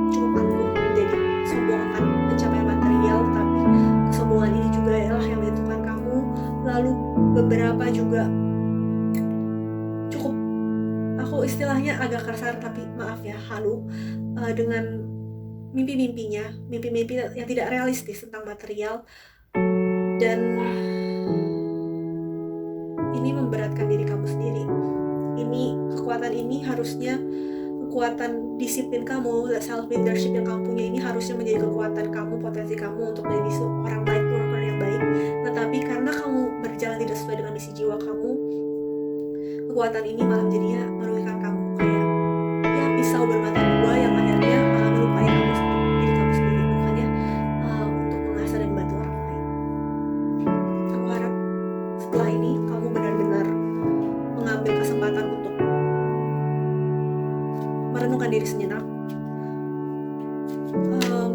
cukup angkuh menjadi sombong akan pencapaian material, tapi kesombongan ini juga adalah yang menentukan kamu. Lalu beberapa juga cukup, aku istilahnya agak kasar tapi maaf ya, halu dengan mimpi-mimpinya, mimpi-mimpi yang tidak realistis tentang material, dan ini memberatkan diri kamu sendiri. Ini kekuatan ini harusnya kekuatan disiplin kamu, self leadership yang kamu punya ini harusnya menjadi kekuatan kamu, potensi kamu untuk menjadi seorang light worker yang baik. Tetapi karena kamu berjalan tidak sesuai dengan misi jiwa kamu, kekuatan ini malah jadinya merugikan kamu, kayak ya pisau bermata dua yang akhirnya malah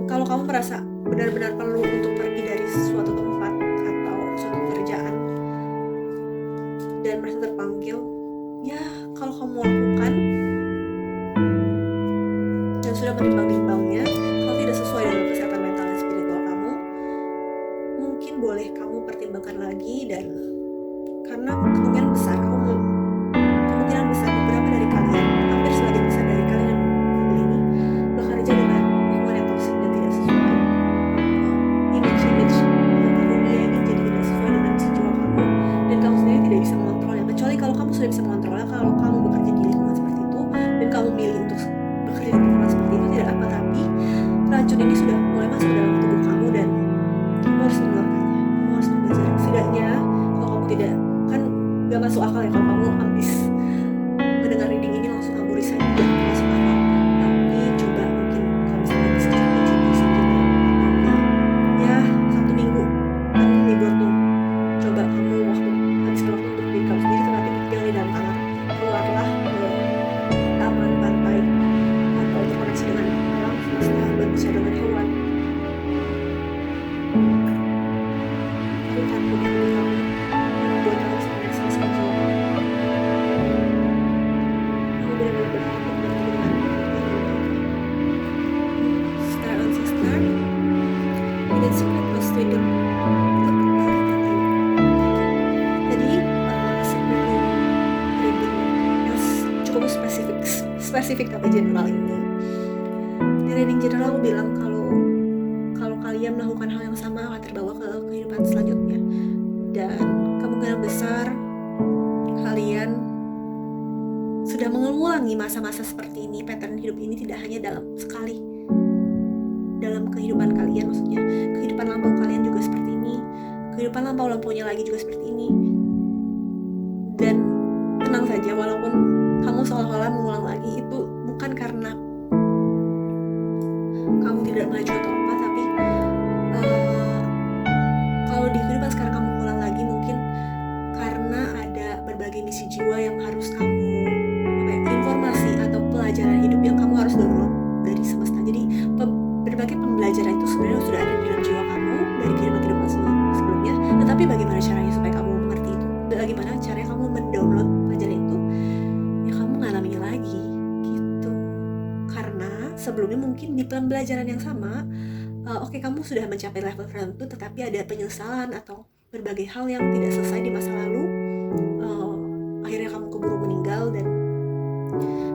Kalau kamu merasa benar-benar perlu untuk pergi dari suatu tempat atau suatu pekerjaan dan merasa terpanggil, ya kalau kamu lakukan dan sudah menimbang-nimbangnya, kalau tidak sesuai dengan kesehatan mental dan spiritual kamu, mungkin boleh kamu pertimbangkan lagi. Dan karena kemungkinan besar beberapa dari kalian, hampir sebagian besar dari kalian yang mobil ini bekerja dengan hubungan yang toksik dan tidak sesuai. Image dunia ini jadi tidak sesuai dengan misi jiwa kamu, dan kamu sendiri tidak bisa mengontrolnya. Kecuali kalau kamu sudah bisa mengontrolnya, kalau kamu bekerja di lingkungan seperti itu dan kamu milih untuk bekerja di lingkungan seperti itu, tidak apa. Tapi racun ini sudah mulai masuk dalam tubuh kamu dan kamu harus mengeluarkannya. Kamu harus belajar. Setidaknya kalau kamu tidak, kan gak masuk akal ya kalau kamu habis mendengar reading ini langsung kabur resign, gak masuk akal. Tapi coba mungkin kalau misalnya bisa cuti sedikit atau ya 1 minggu kan libur tuh, coba kamu habiskan waktu untuk diri kamu sendiri, tetapi jangan di dalam kamar. Keluarlah ke taman, pantai, atau terkoneksi dengan alam semesta, berbicara dengan hewan. Lakukan hubungan kamu yang membuat kamu sebenarnya sama jiwa. Kamu benar-benar berhak untuk bertemu dengan Star on Sister. Hidden Secret was Freedom. Jadi secret reading cukup spesifik tapi general ini. Di reading general aku bilang kalau kalian melakukan hal yang sama akan terbawa ke kehidupan selanjutnya, dan kemungkinan besar kalian sudah mengulangi masa-masa seperti ini. Pattern hidup ini tidak hanya dalam kehidupan kalian, maksudnya kehidupan lampau kalian juga seperti ini, kehidupan lampau-lampaunya lagi juga seperti ini. Dan tenang saja, walaupun kamu seolah-olah mengulang lagi, itu bukan karena kamu tidak maju atau apa, tapi kalau di kehidupan sekarang kamu mengulang lagi, mungkin karena ada berbagai misi jiwa yang harus kamu informasi atau pelajaran hidup yang kamu harus download dari semesta. Jadi berbagai pembelajaran itu sebenarnya sudah ada di dalam jiwa kamu dari kehidupan sebelumnya. Tetapi bagaimana caranya supaya kamu mengerti itu? Bagaimana caranya kamu mendownload pelajaran itu? Ya kamu mengalaminya lagi gitu. Karena sebelumnya mungkin di pembelajaran yang sama, oke, kamu sudah mencapai level tertentu, tetapi ada penyesalan atau berbagai hal yang tidak selesai di masa lalu. Akhirnya kamu keburu meninggal, dan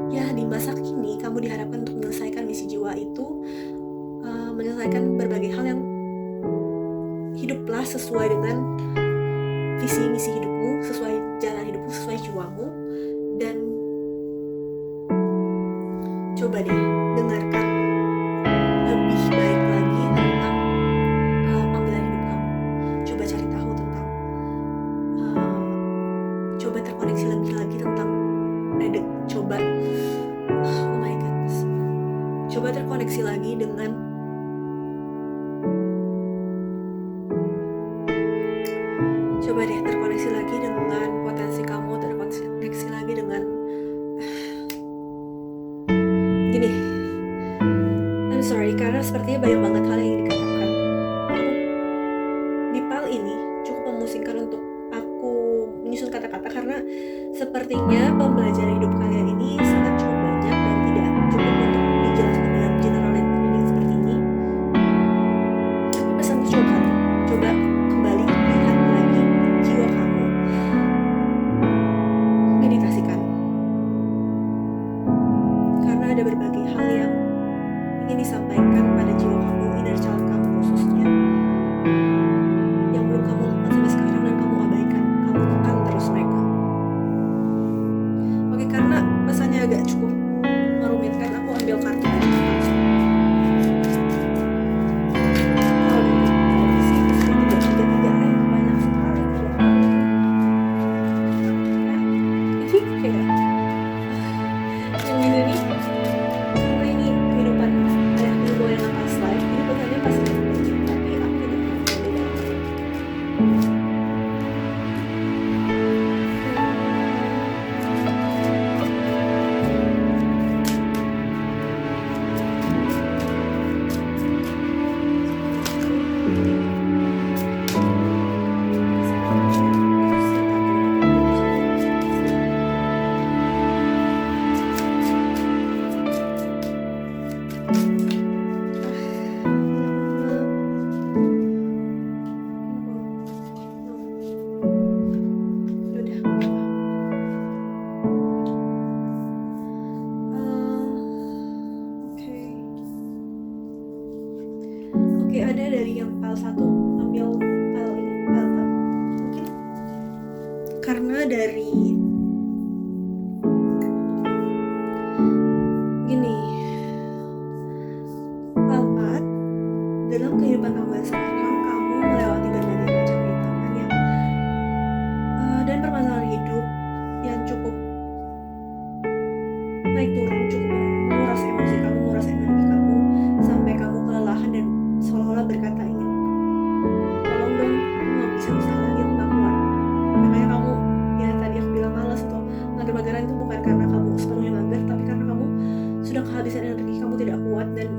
ya di masa kini kamu diharapkan untuk menyelesaikan misi jiwa itu, menyelesaikan berbagai hal yang hiduplah sesuai dengan visi misi hidupmu, sesuai jalan hidupmu, sesuai jiwamu. Dan coba deh dengarkan lebih baik lagi tentang panggilan hidup kamu. Coba cari tahu tentang coba terkoneksi lebih lagi tentang coba terkoneksi lagi dengan potensi kamu, terkoneksi lagi dengan gini. I'm sorry karena sepertinya banyak banget hal yang ingin dikatakan. Di PAL ini cukup memusingkan untuk aku menyusun kata-kata, karena sepertinya pembelajaran hidup kalian ini sangat cukup banyak dan tidak cukup untuk dijelaskan dalam general reading seperti ini. Tapi pesanku coba kembali lihat lagi jiwa kamu, meditasikan, karena ada berbagai hal yang ingin disampaikan pada jiwa kamu, inner child kamu, Oke, ada dari yang file 1 ambil file ini, file 4. Mungkin karena dari gini, file 4 dalam kehidupan kamu yang sekarang, kamu melewati berbagai macam rintangan yang dan permasalahan hidup yang cukup naik turun, cukup menguras emosi kamu, menguras energi kamu, sampai kamu kelelahan dan seolah-olah berkata ingin, tolong dong, aku nggak bisa lagi, aku nggak kuat. Makanya kamu, ya tadi aku bilang malas atau mager-mageran, itu bukan karena kamu sepenuhnya mager, tapi karena kamu sudah kehabisan energi, kamu tidak kuat. Dan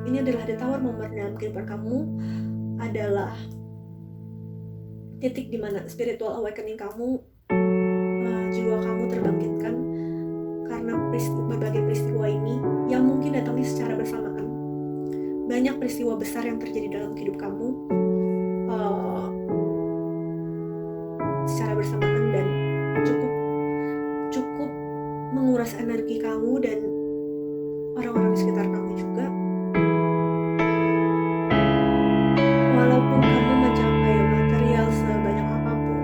ini adalah the tower moment dalam kehidupan kamu, adalah titik dimana spiritual awakening kamu, jiwa kamu terbangkitkan karena berbagai peristiwa ini yang mungkin datangnya secara bersamaan. Banyak peristiwa besar yang terjadi dalam hidup kamu secara bersamaan dan cukup menguras energi kamu dan orang-orang di sekitar kamu juga. Walaupun kamu mencapai material sebanyak apapun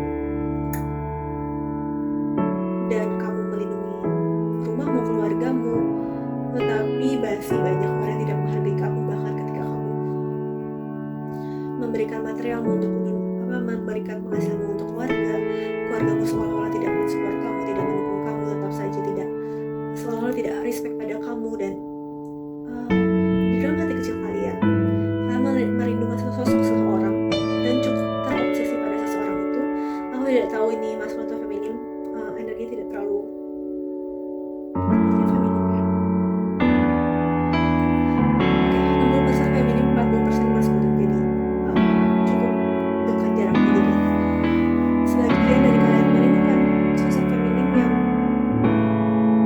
dan kamu melindungi rumahmu, keluargamu, tetapi masih banyak orang yang tidak menghargai kamu. Bahkan ketika kamu memberikan materialmu untuk memberikan penghasilanmu untuk keluargamu seolah-olah tidak mensupport kamu, tidak mendukung kamu, tetap saja seolah-olah tidak respect pada kamu. Dan di dalam hati kecil kalian merindukan sosok seseorang dan cukup terobsesi pada seseorang itu. Aku tidak tahu ini maskulin atau feminim, energi tidak terlalu feminim ya. Oke, nomor besar feminim, 40% maskulin, jadi cukup dekat jaraknya. Jadi sebagian dari kalian merindukan sosok feminim yang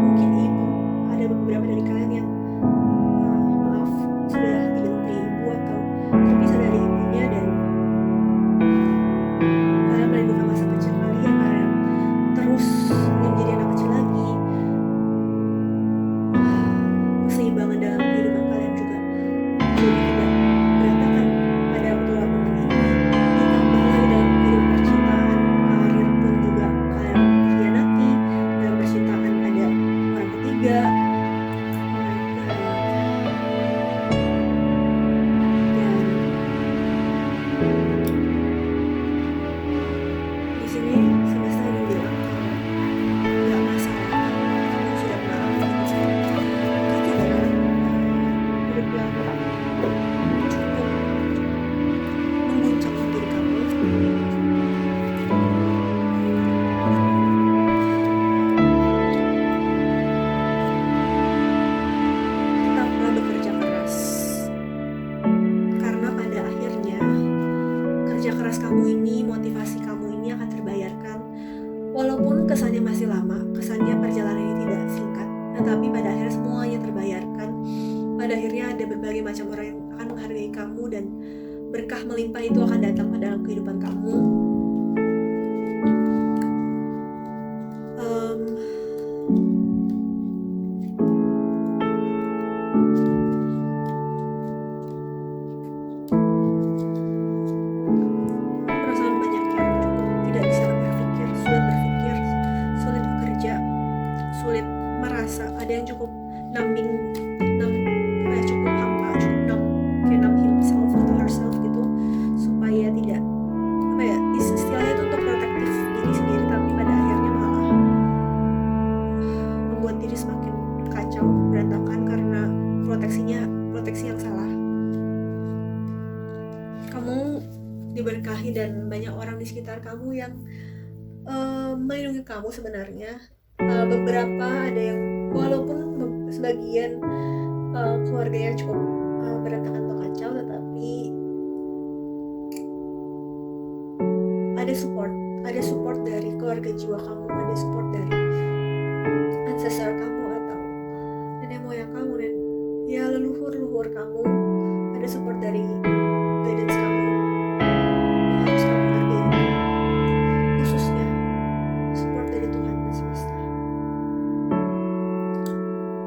mungkin ibu. Ada beberapa dari kalian yang maaf sudah tidak mempunyai ibu atau terpisah dari ibunya, dan kalian merindukan masa kecil kalian, kalian terus ingin menjadi anak kecil lagi. Keseimbangan dalam kehidupan kalian juga jadi tidak berantakan pada waktu momen ini. Ditambah lagi dalam kehidupan percintaan, karir pun juga kalian khianati. Dalam percintaan ada orang ketiga. Di sini semesta ingin bilang nggak masalah, kamu sudah mengalami hidup yang cukup mengguncang diri kamu. Tetaplah bekerja keras, karena pada akhirnya kerja keras kamu ini, motivasi kamu ini akan terbayarkan. Walaupun kesannya masih lama, kesannya perjalanan ini tidak singkat, tetapi pada akhirnya semuanya terbayarkan. Pada akhirnya ada berbagai macam orang yang akan menghargai kamu, dan berkah melimpah itu akan datang pada dalam kehidupan kamu. Perasaan banyak yang tidak bisa berpikir, sulit bekerja, sulit merasa. Ada yang cukup cukup hampa, cukup numb himself atau herself gitu, supaya tidak istilahnya itu untuk protektif diri sendiri, tapi pada akhirnya malah membuat diri semakin kacau, berantakan karena proteksi yang salah. Kamu diberkahi dan banyak orang di sekitar kamu yang melindungi kamu sebenarnya. Beberapa ada yang walaupun sebagian keluarganya cukup berantakan atau kacau, tetapi ada support dari keluarga jiwa kamu, ada support dari ancestor kamu atau nenek moyang kamu dan ya leluhur kamu. Ada support dari guidance kamu yang harus kamu hargai, khususnya support dari Tuhan dan semesta.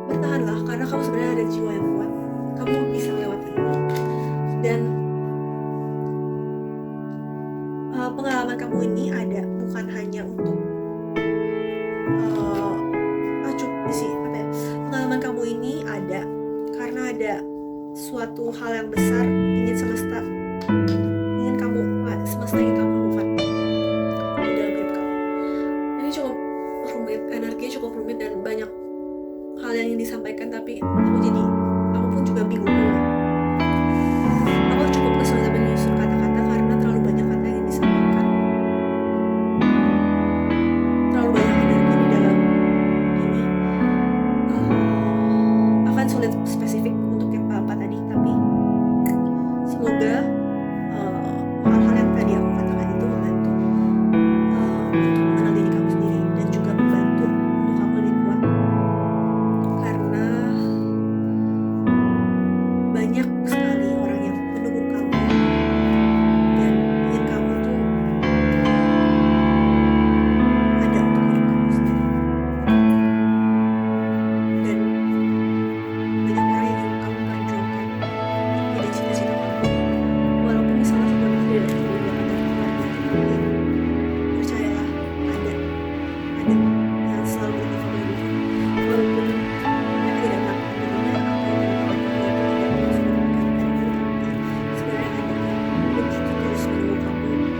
Bertahanlah, karena kamu sebenarnya ada jiwa yang kuat, kamu bisa melewati ini. Dan kamu ini ada bukan hanya untuk pengalaman kamu ini ada karena ada suatu hal yang besar semesta ingin kamu lakukan di dalam hidup kamu. Ini cukup rumit, energinya cukup rumit dan banyak hal yang ingin disampaikan, tapi aku pun juga bingung. Aku cukup kesulitan menyusun kata-kata karena terlalu banyak kata yang disampaikan, terlalu banyak energi di dalam ini. Akan sulit spesifik untuk yang apa tadi, tapi semoga hal-hal yang tadi aku katakan itu membantu untuk mengenal diri kamu sendiri dan juga membantu untuk kamu lebih kuat, karena banyak sekali orang yang mendukung kamu dan ingin kamu tuh ada untuk hidup kamu sendiri, dan banyak orang yang ingin kamu perjuangkan dengan cita-cita kamu, walaupun misalnya sudah tidak percayalah ada yang selalu berusaha, walaupun mereka tidak melakukan dengan apa yang kamu sebenarnya ada yang begitu terus menunggu kamu untuk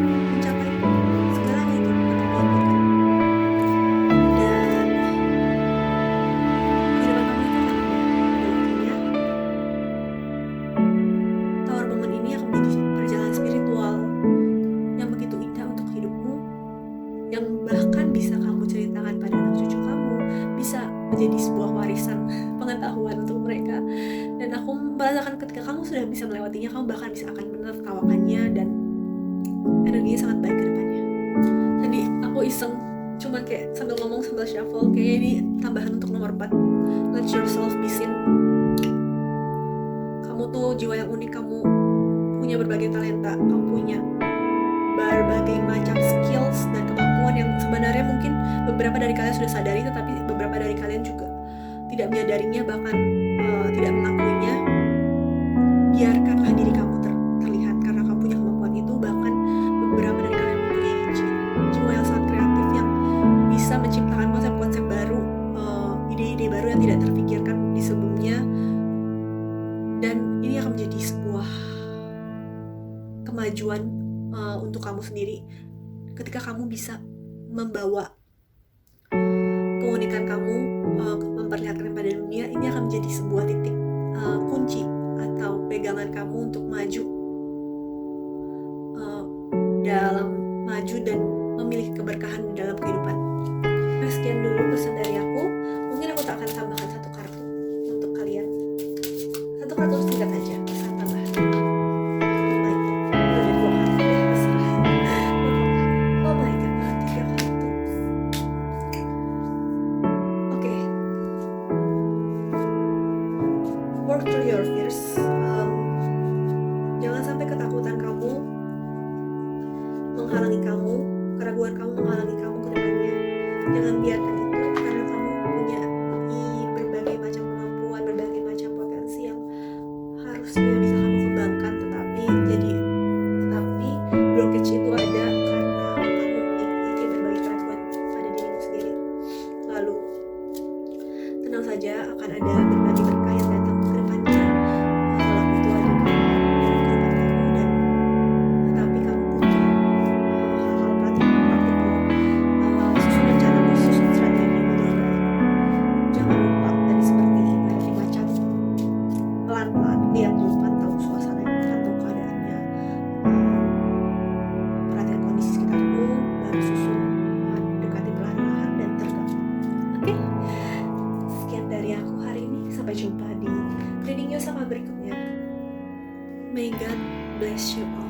mencapai segalanya itu untuk diimpikan. Dan kehidupan kamu itu akan pada waktunya Tower Momen ini akan menjadi perjalanan spiritual yang begitu indah untuk hidupmu, yang bahkan bisa kamu ceritakan pada anak cucu kamu, bisa menjadi sebuah warisan pengetahuan untuk mereka. Dan aku merasakan ketika kamu sudah bisa melewatinya, kamu bahkan bisa akan menertawakannya dan energinya sangat baik ke depannya. Jadi aku iseng cuman kayak sambil ngomong sambil shuffle, kayak ini tambahan untuk nomor 4, let yourself be seen. Kamu tuh jiwa yang unik, kamu punya berbagai talenta, kamu punya berbagai macam skills dan kemampuan yang sebenarnya mungkin beberapa dari kalian sudah sadari, tetapi beberapa dari kalian juga tidak menyadarinya, bahkan tidak mengakuinya. Biarkanlah diri kamu terlihat karena kamu punya kemampuan itu. Bahkan beberapa dari kalian mempunyai jiwa yang sangat kreatif yang bisa menciptakan konsep-konsep baru, ide-ide baru yang tidak terpikirkan di sebelumnya, dan ini akan menjadi sebuah kemajuan untuk kamu sendiri ketika kamu bisa membawa keunikan kamu, memperlihatkan kepada dunia. Ini akan menjadi sebuah titik kunci atau pegangan kamu untuk maju dan memilih keberkahan dalam kehidupan. Nah, sekian dulu pesan dari aku. Mungkin aku tak akan tambahkan satu kartu untuk kalian, satu kartu singkat aja pesan tambahan. Oh my god, 3 kartu. Oke. Work through your fears. Jangan sampai ketakutan kamu menghalangi kamu, keraguan kamu menghalangi kamu ke depannya. Jangan biarkan itu, karena kamu punya berbagai macam kemampuan, berbagai macam potensi yang harusnya bisa kamu kembangkan, tetapi blockage itu ada karena kamu memiliki berbagai keraguan pada dirimu sendiri. Lalu tenang saja, akan ada berbagai berkah yang datang ke depannya. Kalau itu ada di kehidupan kamu, dan tetapi kamu butuh hal-hal praktikal, susun rencana, susun strategi dengan baik. Jangan lupa tadi seperti ibaratnya macan, pelan-pelan lihat dulu, pantau suasana, pantau keadaannya, perhatikan kondisi sekitarmu, baru susun, dekati perlahan-lahan dan tergam. Oke? Sekian dari aku hari ini. Sampai jumpa di reading you sama berikutnya. May God bless you all.